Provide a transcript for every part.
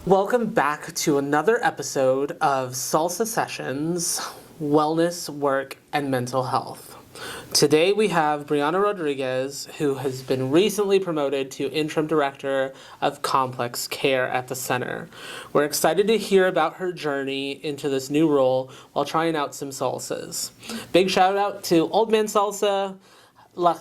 Welcome back to another episode of Salsa Sessions, Wellness, Work, and Mental Health. Today we have Briana Rodriguez, who has been recently promoted to Interim Director of Complex Care at the Center. We're excited to hear about her journey into this new role while trying out some salsas. Big shout out to Old Man Salsa, La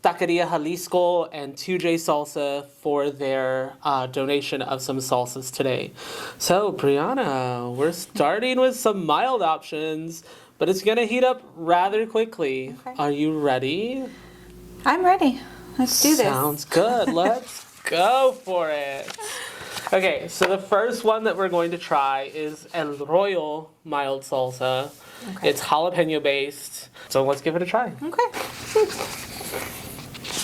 Taqueria Jalisco, and 2J Salsa for their donation of some salsas today. So, Briana, we're starting with some mild options, but it's going to heat up rather quickly. Okay. Are you ready? I'm ready. Let's do this. Sounds good. Let's go for it. Okay, so the first one that we're going to try is El Royal Mild Salsa. Okay. It's jalapeno based, so let's give it a try. Okay.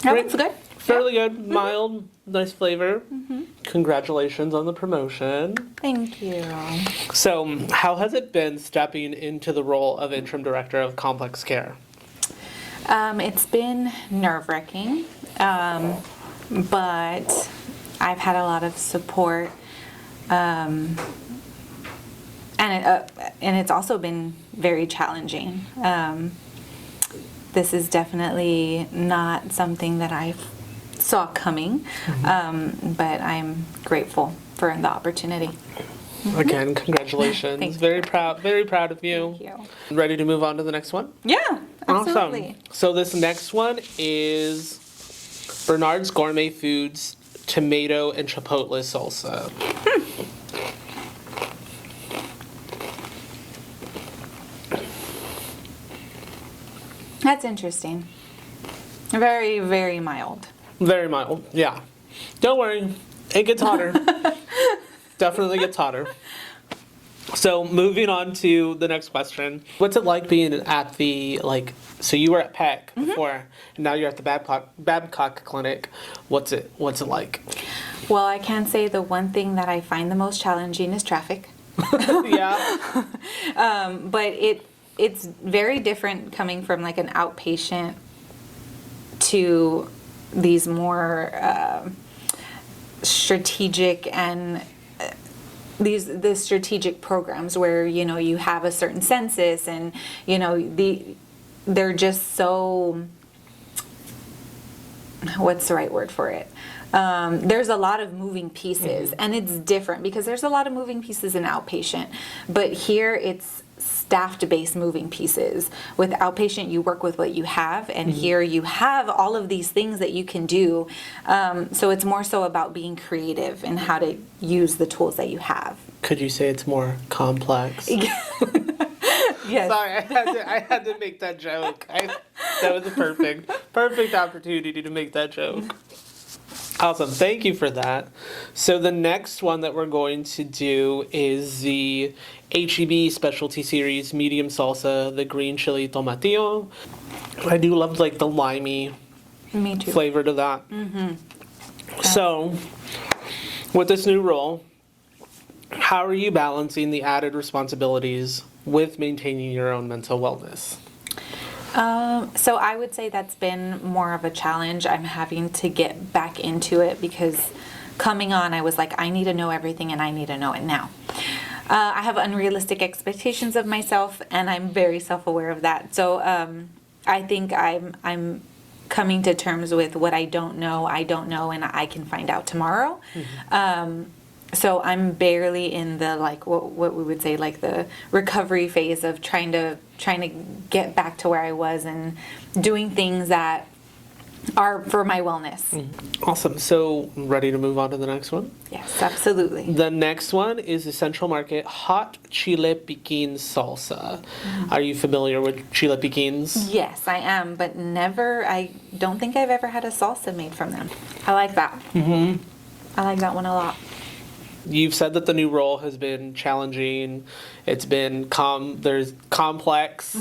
That looks good. Fairly good, mild, nice flavor. Mm-hmm. Congratulations on the promotion. Thank you. So, how has it been stepping into the role of Interim Director of Complex Care? It's been nerve-wracking, but I've had a lot of support, and it's also been very challenging. This is definitely not something that I saw coming, but I'm grateful for the opportunity. Mm-hmm. Again, congratulations. Thank very you. proud of you. Thank you. Ready to move on to the next one? Yeah, absolutely. Awesome. So this next one is Bernard's Gourmet Foods Tomato and Chipotle Salsa. That's interesting. Very, very mild. Very mild, yeah. Don't worry, it gets hotter. Definitely gets hotter. So moving on to the next question. What's it like being at the, so you were at PEC before, and now you're at the Babcock Clinic. What's it like? Well, I can say the one thing that I find the most challenging is traffic. Yeah. But it's very different coming from like an outpatient to these more strategic and the strategic programs where you have a certain census and they're just so, what's the right word for it? There's a lot of moving pieces, and it's different because there's a lot of moving pieces in outpatient, but here it's staffed-based moving pieces. With outpatient, you work with what you have, and here you have all of these things that you can do. So it's more so about being creative and how to use the tools that you have. Could you say it's more complex? Yes. Sorry, I had to make that joke. That was a perfect opportunity to make that joke. Awesome, thank you for that. So the next one that we're going to do is the HEB Specialty Series Medium Salsa, the Green Chili Tomatillo. I do love the limey flavor to that. Mm-hmm. So, with this new role, how are you balancing the added responsibilities with maintaining your own mental wellness? So I would say that's been more of a challenge. I'm having to get back into it because coming on, I was like, I need to know everything and I need to know it now. I have unrealistic expectations of myself, and I'm very self-aware of that. So I think I'm coming to terms with what I don't know, and I can find out tomorrow. Mm-hmm. So I'm barely in the what we would say the recovery phase of trying to get back to where I was and doing things that are for my wellness. Awesome. So ready to move on to the next one? Yes, absolutely. The next one is the Central Market Hot Chile Piquin Salsa. Are you familiar with chile piquins? Yes, I am, but I don't think I've ever had a salsa made from them. I like that. Mm-hmm. I like that one a lot. You've said that the new role has been challenging. It's been there's complex.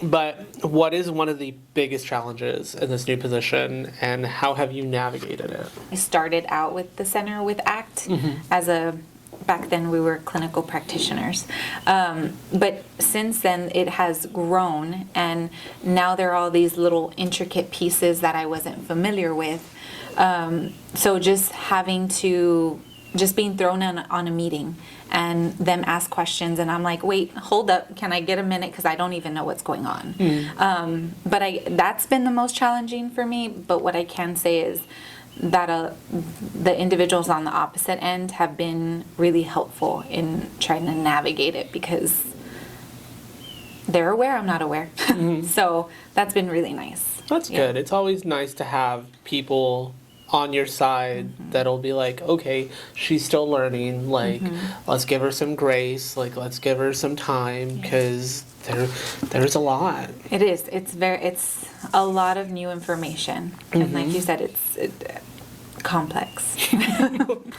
But what is one of the biggest challenges in this new position, and how have you navigated it? I started out with the center with ACT back then we were clinical practitioners. But since then it has grown, and now there are all these little intricate pieces that I wasn't familiar with. So just having to just being thrown on a meeting and them ask questions, and I'm like, wait, hold up, can I get a minute, because I don't even know what's going on. But that's been the most challenging for me. But what I can say is that the individuals on the opposite end have been really helpful in trying to navigate it, because they're aware I'm not aware. So that's been really nice. That's good. It's always nice to have people on your side that'll be like, okay, she's still learning, like, let's give her some grace, like, let's give her some time, because there's a lot. It is. It's a lot of new information. And like you said, it's complex.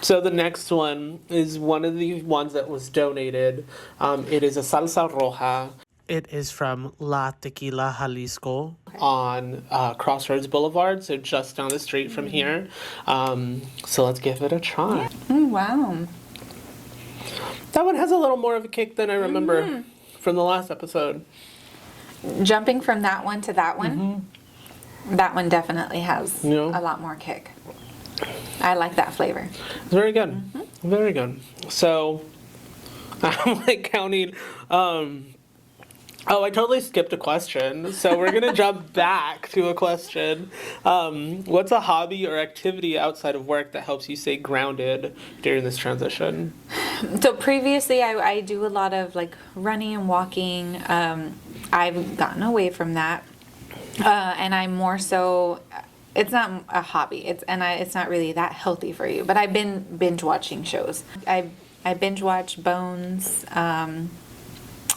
So the next one is one of the ones that was donated. It is a salsa roja. It is from La Tequila, Jalisco on Crossroads Boulevard, so just down the street from here. So let's give it a try. Wow. That one has a little more of a kick than I remember from the last episode. Jumping from that one to that one, that one definitely has Yeah. a lot more kick. I like that flavor. It's very good. Very good. So I'm like counting. I totally skipped a question. So we're going to jump back to a question. What's a hobby or activity outside of work that helps you stay grounded during this transition? So previously, I do a lot of like running and walking. I've gotten away from that, and I'm more so. It's not a hobby. It's not really that healthy for you. But I've been binge watching shows. I binge watch Bones.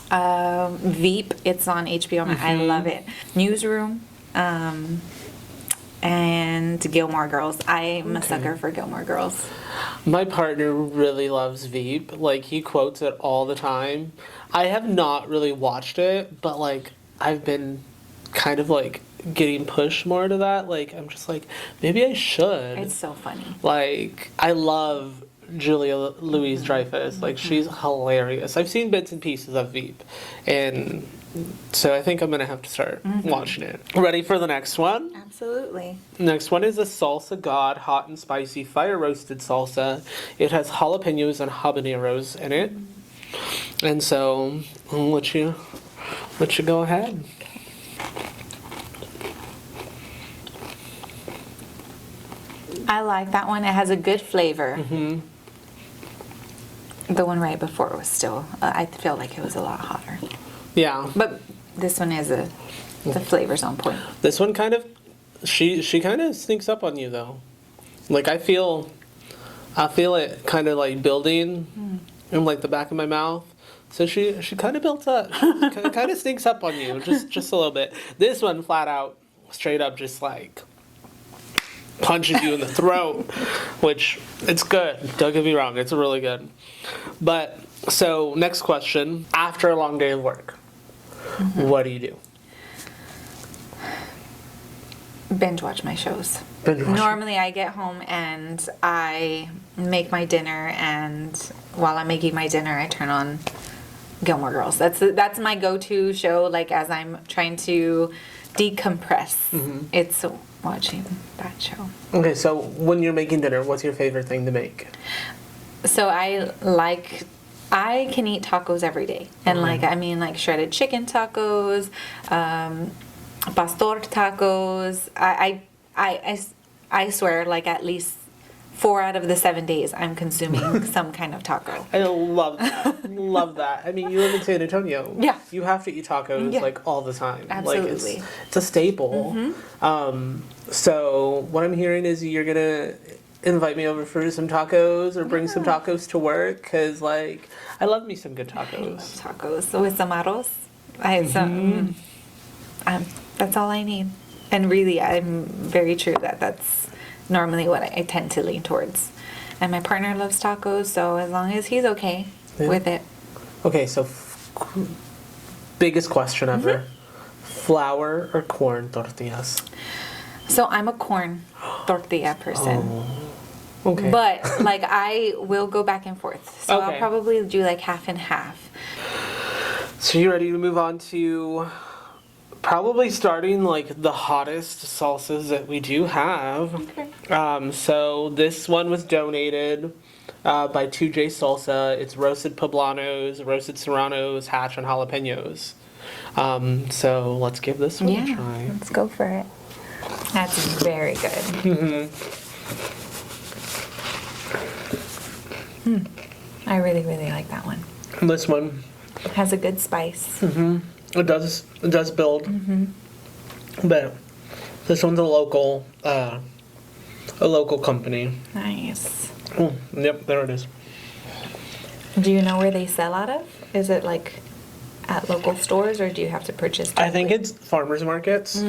Veep, it's on HBO. I love it. Newsroom, and Gilmore Girls. I'm a sucker for Gilmore Girls. My partner really loves Veep. Like, he quotes it all the time. I have not really watched it, but like, I've been kind of like getting pushed more to that. Like, I'm just like, maybe I should. It's so funny. Like, I love Julia Louis-Dreyfus. Like, she's hilarious. I've seen bits and pieces of Veep, and so I think I'm gonna have to start watching it. Ready for the next one? Absolutely. Next one is a Salsa God hot and spicy fire roasted salsa. It has jalapenos and habaneros in it, and so I'll let you go ahead. I like that one. It has a good flavor. The one right before was still, I feel like it was a lot hotter. Yeah. But this one is the flavor's on point. This one kind of, she kind of sneaks up on you though. Like, I feel it kind of like building in like the back of my mouth. So she kind of built up, kind of sneaks up on you just a little bit. This one flat out, straight up, just like punches you in the throat, which it's good. Don't get me wrong, it's really good. But so next question: after a long day of work, what do you do? Binge watch my shows. Binge watch. Normally I get home and I make my dinner, and while I'm making my dinner I turn on Gilmore Girls. That's my go-to show, like as I'm trying to decompress. It's watching that show. Okay, so when you're making dinner, what's your favorite thing to make? So I can eat tacos every day. And like shredded chicken tacos, pastor tacos. I swear, like at least 4 out of the 7 days I'm consuming some kind of taco. I love that. Love that. I mean, you live in San Antonio. Yeah. You have to eat tacos like all the time. Absolutely. Like it's a staple. So what I'm hearing is you're gonna invite me over for some tacos or bring some tacos to work, because like I love me some good tacos. Tacos. So with some arroz. That's all I need. And really, I'm very true that's normally what I tend to lean towards. And my partner loves tacos, so as long as he's okay with it. Okay, so biggest question ever. Flour or corn tortillas? So I'm a corn tortilla person. Okay. But like I will go back and forth. So Okay. I'll probably do like half and half. So you ready to move on to probably starting like the hottest salsas that we do have? Okay. So this one was donated. by 2J Salsa. It's roasted poblanos, roasted serranos, hash, and jalapenos. So let's give this one a try. Let's go for it. That's very good. I really, really like that one. This one It has a good spice. it does build, but this one's a local company. Nice. Oh, yep, there it is. Do you know where they sell out of? Is it like at local stores, or do you have to purchase I think it's farmers markets.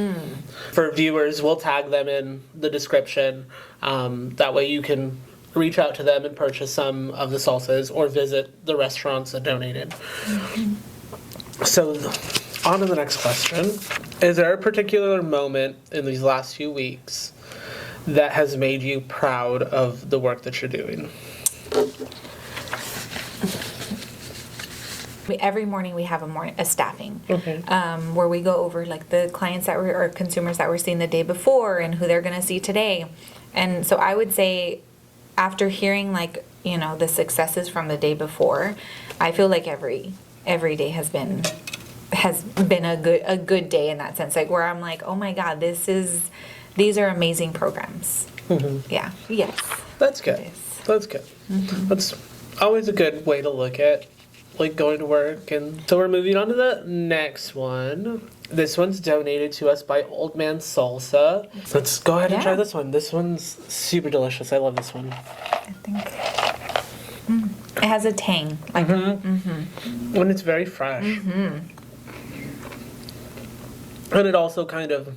For viewers, we'll tag them in the description. That way you can reach out to them and purchase some of the salsas or visit the restaurants that donated. So on to the next question. Is there a particular moment in these last few weeks that has made you proud of the work that you're doing? Every morning we have a staffing, Okay. where we go over like the clients that were or consumers that were seen the day before and who they're going to see today. And so I would say, after hearing like the successes from the day before, I feel like every day has been a good day in that sense. Like where I'm like, oh my God, these are amazing programs. Yeah. Yes. That's good. It is. That's good. That's always a good way to look at like going to work. And so we're moving on to the next one. This one's donated to us by Old Man Salsa. Let's go ahead and try this one. This one's super delicious. I love this one. I think it has a tang. Like, And it's very fresh. And it also kind of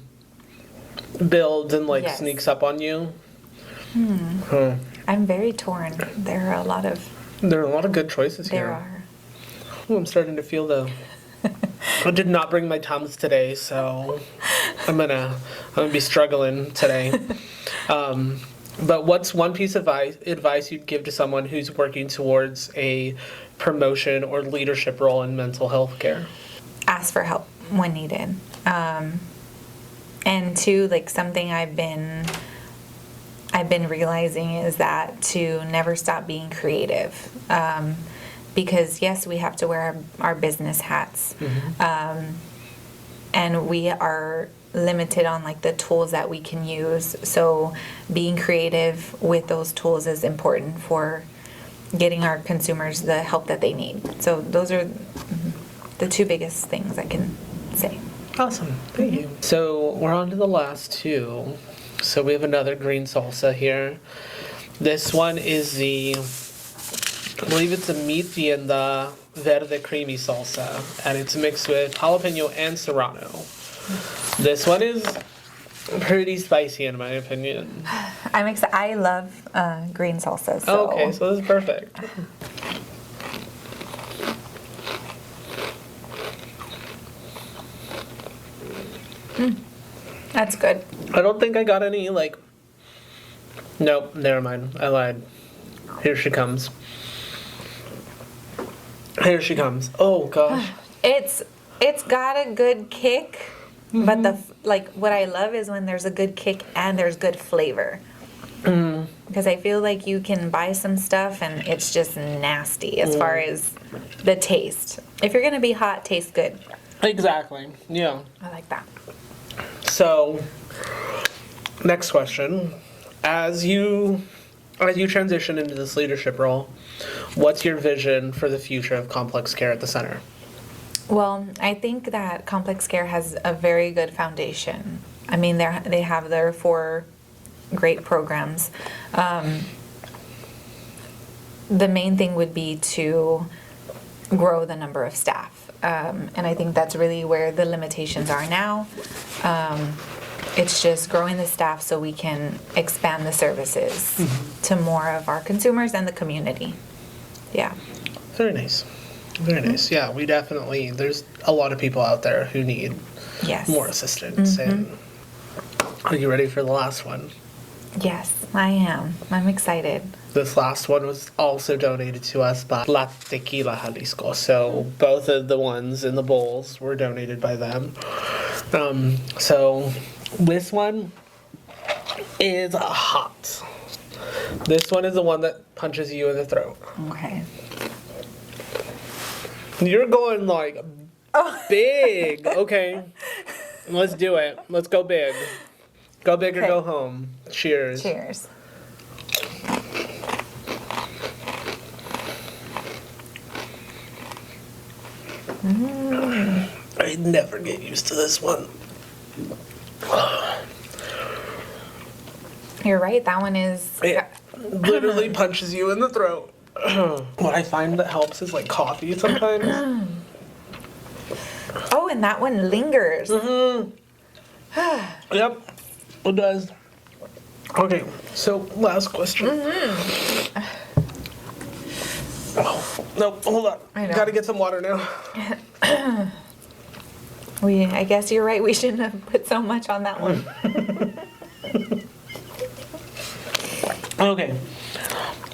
builds and like sneaks up on you. I'm very torn. There are a lot of good choices here. There are. Ooh, I'm starting to feel I did not bring my Tums today, so I'm gonna be struggling today. But what's one piece of advice you'd give to someone who's working towards a promotion or leadership role in mental health care? Ask for help when needed. And two, like something I've been realizing is that to never stop being creative. Because yes, we have to wear our business hats, and we are limited on like the tools that we can use. So being creative with those tools is important for getting our consumers the help that they need. So those are the two biggest things I can say. Awesome, thank you. So we're on to the last two. So we have another green salsa here. This one is I believe it's amidst and the verde creamy salsa, and it's mixed with jalapeno and serrano. This one is pretty spicy in my opinion. I'm excited. I love green salsa. So. Okay, so this is perfect. That's good. I don't think I got any nope, never mind. I lied. Here she comes. Here she comes. Oh gosh. It's got a good kick, but what I love is when there's a good kick and there's good flavor. Because I feel like you can buy some stuff and it's just nasty as far as the taste. If you're gonna be hot, taste good. Exactly. Yeah. I like that. So, next question. As you transition into this leadership role, what's your vision for the future of complex care at the center? Well, I think that complex care has a very good foundation. I mean, they have their 4 great programs. The main thing would be to grow the number of staff. And I think that's really where the limitations are now. It's just growing the staff so we can expand the services to more of our consumers and the community. Yeah. Very nice. Very nice. Yeah, there's a lot of people out there who need more assistance. And are you ready for the last one? Yes, I am. I'm excited. This last one was also donated to us by La Tequila Jalisco. So both of the ones in the bowls were donated by them. So this one is hot. This one is the one that punches you in the throat. Okay. You're going like big. Okay. Let's do it. Let's go big. Go big or go home. Cheers. Cheers. I never get used to this one. You're right. That one is. It literally punches you in the throat. What I find that helps is like coffee sometimes. Oh, and that one lingers. Mm-hmm. Yep, it does. Okay, so last question. Mm-hmm. Oh, no, hold on. I know. Gotta get some water now. I guess you're right. We shouldn't have put so much on that one. Okay,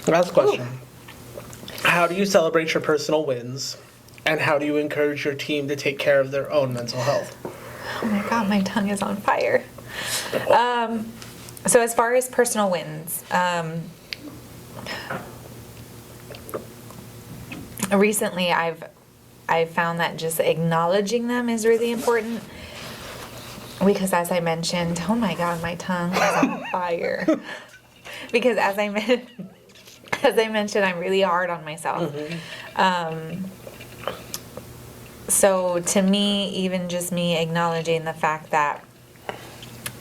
last question. Ooh. How do you celebrate your personal wins? And how do you encourage your team to take care of their own mental health? Oh my God, my tongue is on fire. So as far as personal wins, recently I've found that just acknowledging them is really important. Because as I mentioned, oh my God, my tongue is on fire. Because as I mentioned, I'm really hard on myself. Mm-hmm. So to me, even just me acknowledging the fact that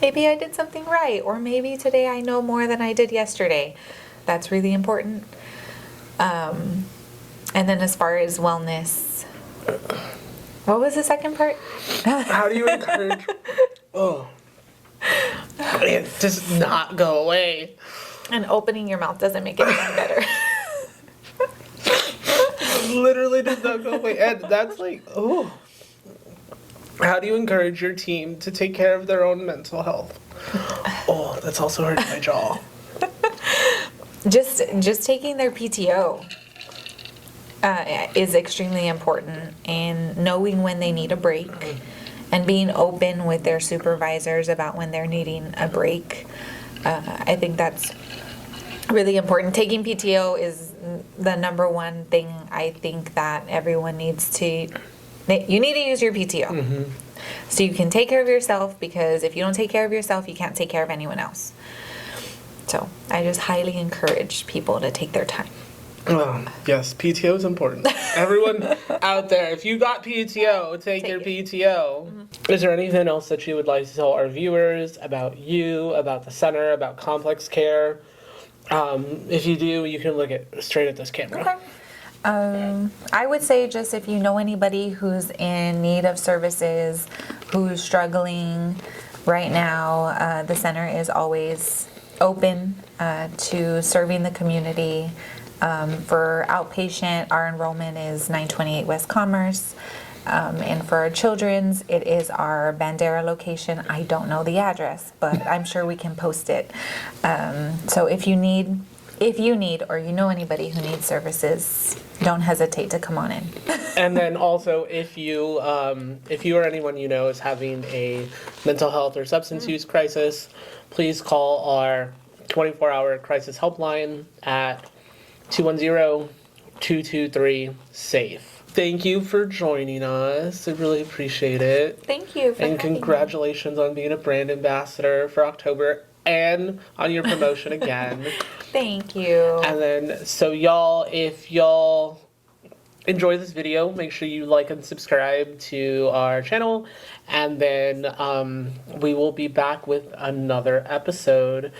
maybe I did something right, or maybe today I know more than I did yesterday, that's really important. And then as far as wellness, what was the second part? How do you encourage? Oh, it does not go away. And opening your mouth doesn't make it any better. Literally does not go away. And that's like, oh. How do you encourage your team to take care of their own mental health? Oh, that's also hurting my jaw. Just taking their PTO is extremely important, and knowing when they need a break and being open with their supervisors about when they're needing a break. I think that's really important. Taking PTO is the number one thing I think that everyone needs to. You need to use your PTO. Mm-hmm. So you can take care of yourself, because if you don't take care of yourself, you can't take care of anyone else. So I just highly encourage people to take their time. Yes, PTO is important. Everyone out there, if you got PTO, take your PTO. Mm-hmm. Is there anything else that you would like to tell our viewers about you, about the center, about complex care? If you do, you can look straight at this camera. Okay. I would say, just if you know anybody who's in need of services, who's struggling right now, the center is always open to serving the community. For outpatient, our enrollment is 928 West Commerce. And for our children's, it is our Bandera location. I don't know the address, but I'm sure we can post it. So if you need, or you know anybody who needs services, don't hesitate to come on in. And then also, if you or anyone you know is having a mental health or substance use crisis, please call our 24-hour crisis helpline at 210-223-SAFE. Thank you for joining us. I really appreciate it. Thank you for And congratulations on being a brand ambassador for October and on your promotion again. Thank you. And then, so y'all, if y'all enjoy this video, make sure you like and subscribe to our channel. And then we will be back with another episode.